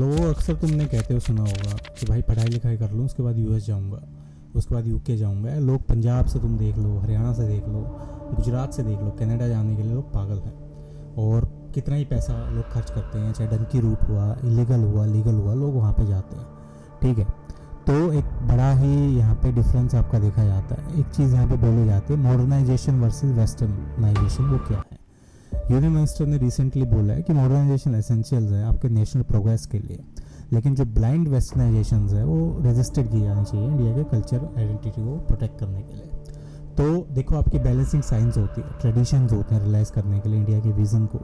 लोग अक्सर तुमने कहते हो सुना होगा कि भाई पढ़ाई लिखाई कर लूँ उसके बाद यूएस जाऊँगा, उसके बाद यूके जाऊँगा। लोग पंजाब से तुम देख लो, हरियाणा से देख लो, गुजरात से देख लो, कनाडा जाने के लिए लोग पागल हैं। और कितना ही पैसा लोग खर्च करते हैं, चाहे डंकी रूट हुआ, इलीगल हुआ, लीगल हुआ, लोग वहाँ पे जाते हैं। ठीक है, तो एक बड़ा ही यहाँ पे डिफरेंस आपका देखा जाता है। एक चीज़ यहाँ पे बोली जाती है, मॉडर्नाइजेशन वर्सेस वेस्टर्नाइजेशन। वो क्या है? यूनियन मिनिस्टर ने रिसेंटली बोला है कि मॉडर्नाइजेशन एसेंशियल्स है आपके नेशनल प्रोग्रेस के लिए, लेकिन जो ब्लाइंड वेस्टर्नाइजेशन है वो रेजिस्टेड की जानी चाहिए इंडिया के कल्चर आइडेंटिटी को प्रोटेक्ट करने के लिए। तो देखो, आपकी बैलेंसिंग साइंस होती है, ट्रेडिशंस होते हैं रियलाइज़ करने के लिए इंडिया के विज़न को,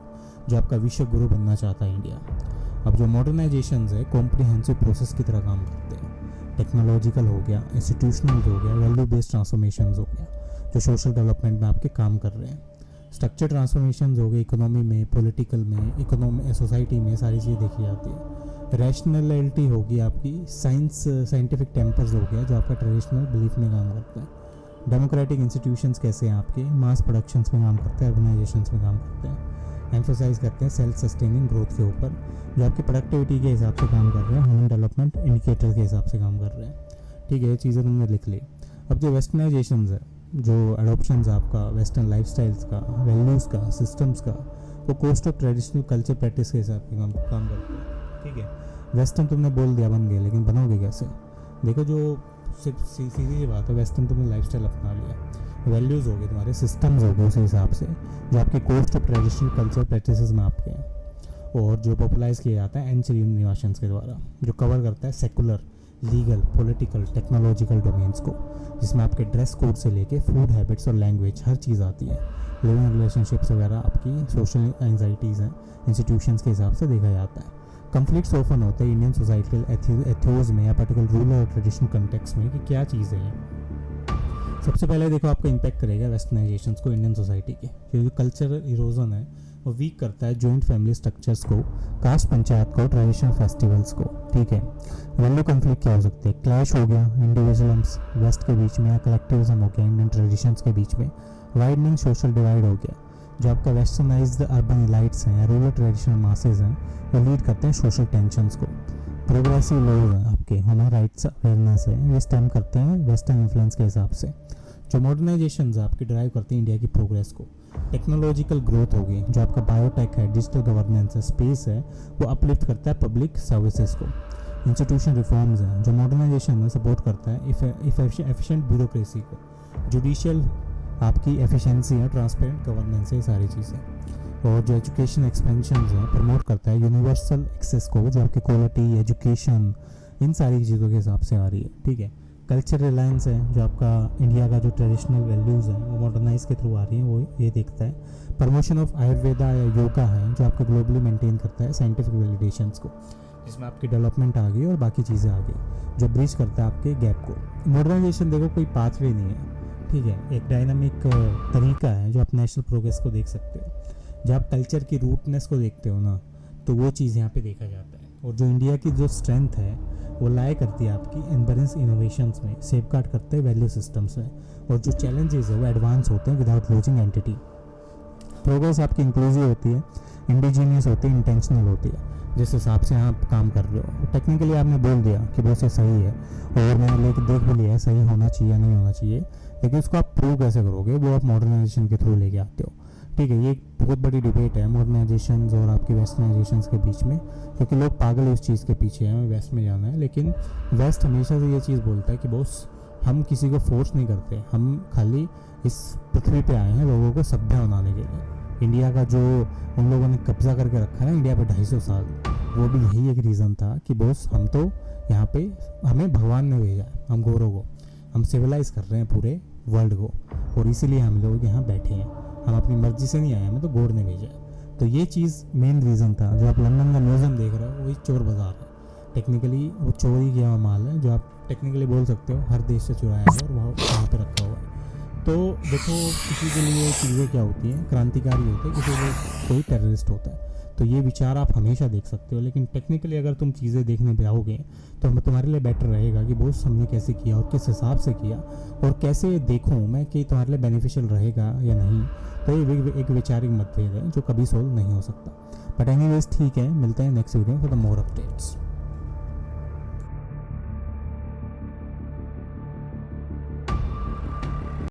जो आपका विश्व गुरु बनना चाहता है इंडिया। अब जो मॉडर्नाइजेशन है कॉम्प्रिहेंसिव प्रोसेस की तरह काम करते हैं। टेक्नोलॉजिकल हो गया, इंस्टीट्यूशनल हो गया, वैल्यू बेस्ड ट्रांसफॉर्मेशन हो गया, जो सोशल डेवलपमेंट में आपके काम कर रहे हैं। स्ट्रक्चर ट्रांसफॉर्मेशन हो गए, इकोनॉमी में, पॉलिटिकल में, इकोनॉमी सोसाइटी में, सारी चीज़ें देखी जाती है। रैशनैलिटी होगी आपकी, साइंटिफिक टेम्पर्स हो गया, जो आपका ट्रेडिशनल बिलीफ में काम करता है। डेमोक्रेटिक इंस्टीट्यूशंस कैसे हैं आपके, मास प्रोडक्शंस में काम करते हैं, अर्बनाइजेशंस में काम करते हैं। एम्फोसाइज करते हैं सेल्फ सस्टेनिंग ग्रोथ के ऊपर, जो आपकी प्रोडक्टिविटी के हिसाब से काम कर रहे हैं, ह्यूमन डेवलपमेंट इंडिकेटर के हिसाब से काम कर रहे हैं। ठीक है, ये चीज़ें तुमने लिख ली। अब जो वेस्टर्नाइजेशन है, जो अडोप्शन आपका वेस्टर्न लाइफस्टाइल्स का, वैल्यूज़ का, सिस्टम्स का, वो cost of traditional culture practice के हिसाब से काम करते हैं। ठीक है, वेस्टर्न तुमने बोल दिया बन गए, लेकिन बनोगे कैसे? देखो, जो सिर्फ सीधी सी बात है, वेस्टर्न तुमने लाइफस्टाइल अपना लिया, वैल्यूज़ हो गए तुम्हारे, सिस्टम्स हो गए उस हिसाब से, जो आपके cost of traditional culture practices में आपके हैं, और जो पॉपुलराइज किया जाता है एंशिएंट इनोवेशंस के द्वारा, जो कवर करता है secular, legal, political, technological domains को, जिसमें आपके ड्रेस कोड से लेके फूड हैबिट्स और लैंग्वेज हर चीज़ आती है। लिविंग रिलेशनशिप्स वगैरह, आपकी सोशल एंजाइटीज़ हैं, इंस्टीट्यूशंस के हिसाब से देखा जाता है। कन्फ्लिक्ट्स ओपन होते हैं इंडियन सोसाइटल एथियोज में या पर्टिकुलर रूरल और ट्रेडिशनल कंटेक्स्ट में कि क्या चीज़ है ये। सबसे पहले देखो, आपका इम्पैक्ट करेगा वेस्टर्नाइजेशन को इंडियन सोसाइटी के, क्योंकि कल्चरल इरोजन है वो वीक करता है जॉइंट फैमिली स्ट्रक्चर्स को, कास्ट पंचायत को, ट्रेडिशनल फेस्टिवल्स को। ठीक है, वैल्यू कन्फ्लिक्ट क्या हो सकते हैं? क्लैश हो गया इंडिविजुअल्स वेस्ट के बीच में, या कलेक्टिविज्म हो गया इंडियन ट्रेडिशंस के बीच में, वाइडनिंग सोशल डिवाइड हो गया, जो आपका वेस्टर्नाइज्ड अर्बन इलाइट्स हैं या रूरल ट्रेडिशनल मासेज हैं, वो लीड करते हैं सोशल टेंशंस को। प्रोग्रेसिव लोग हैं आपके, ह्यूमन राइट्स अवेयरनेस है, ये स्टेम करते हैं वेस्टर्न इन्फ्लुएंस के हिसाब से। जो मॉडर्नाइजेशन है आपकी ड्राइव करती है इंडिया की प्रोग्रेस को। टेक्नोलॉजिकल ग्रोथ होगी, जो आपका बायोटेक है, डिजिटल गवर्नेंस है, स्पेस है, वो अपलिफ्ट करता है पब्लिक सर्विसेज को। इंस्टीट्यूशन रिफॉर्म्स हैं, जो मॉडर्नाइजेशन में सपोर्ट करता है एफिशिएंट ब्यूरोक्रेसी को, जुडिशियल आपकी एफिशिएंसी है, ट्रांसपेरेंट गवर्नेंस है, सारी चीज़ें। और जो एजुकेशन एक्सपेंशन है प्रमोट करता है यूनिवर्सल एक्सेस को, जो आपकी क्वालिटी, एजुकेशन, इन सारी चीज़ों के हिसाब से आ रही है। ठीक है, कल्चर रिलायंस है, जो आपका इंडिया का जो ट्रेडिशनल वैल्यूज़ हैं वो मॉडर्नाइज के थ्रू आ रही हैं, वो ये देखता है। प्रमोशन ऑफ आयुर्वेदा या योगा है, जो आपको ग्लोबली मेंटेन करता है साइंटिफिक वैलिडेशंस को, जिसमें आपकी डेवलपमेंट आ गई और बाकी चीज़ें आ गई, जो ब्रिज करता है आपके गैप को। मॉडर्नाइजेशन देखो कोई पाथवे नहीं है, ठीक है, एक डायनामिक तरीका है, जो आप नेशनल प्रोग्रेस को देख सकते हो। जब आप कल्चर की रूटनेस को देखते हो ना, तो वो चीज़ यहाँ पे देखा जाता है। और जो इंडिया की जो स्ट्रेंथ है वो लाए करती है आपकी एम्बरेंस इनोवेशंस में, सेफगार्ड करते हैं वैल्यू सिस्टम्स में, और जो चैलेंजेस है वो एडवांस होते हैं विदाउट लूजिंग एंटिटी। प्रोग्रेस आपकी इंक्लूसिव होती है, इंडिजीनियस होती है, इंटेंशनल होती है, जिस हिसाब से आप काम कर रहे हो। टेक्निकली आपने बोल दिया कि बहुत से सही है, और मैंने लेके देख भी लिया है सही होना चाहिए या नहीं होना चाहिए, लेकिन उसको आप प्रूव कैसे करोगे, वो आप मॉडर्नाइजेशन के थ्रू लेके आते हो। ठीक है, ये एक बहुत बड़ी डिबेट है मॉडर्नाइजेशन और आपकी वेस्टर्नाइजेशन के बीच में, क्योंकि लोग पागल उस चीज़ के पीछे हैं, हमें वेस्ट में जाना है। लेकिन वेस्ट हमेशा से ये चीज़ बोलता है कि बॉस हम किसी को फोर्स नहीं करते, हम खाली इस पृथ्वी पे आए हैं लोगों को सभ्य बनाने के लिए। इंडिया का जो उन लोगों ने कब्जा करके रखा है ना इंडिया पे 250 साल, वो भी यही एक रीज़न था कि बॉस हम तो यहाँ पे हमें भगवान ने भेजा है, हम गोरों को, हम सिविलाइज कर रहे हैं पूरे वर्ल्ड को, और इसीलिए हम लोग यहाँ बैठे हैं, हम अपनी मर्जी से नहीं आए, हमें तो गॉड ने भेजा है। तो ये चीज़ मेन रीज़न था। जो आप लंदन का म्यूज़ियम देख रहे हो वही चोर बाज़ार है, टेक्निकली वो चोरी किया हुआ माल है, जो आप टेक्निकली बोल सकते हो हर देश से चुराया है और वहाँ पे रखा हुआ है। तो देखो, किसी के लिए चीज़ें क्या होती हैं, क्रांतिकारी होते हैं, किसी को कोई टेररिस्ट होता है। तो ये विचार आप हमेशा देख सकते हो, लेकिन टेक्निकली अगर तुम चीज़ें देखने पे आओगे तो तुम्हारे लिए बेटर रहेगा कि बॉस हमने कैसे किया और किस हिसाब से किया और कैसे देखूँ मैं कि तुम्हारे लिए बेनिफिशियल रहेगा या नहीं। तो ये एक वैचारिक मतभेद है जो कभी सोल्व नहीं हो सकता। बट एनीवेज ठीक है, मिलते हैं next video for the more updates.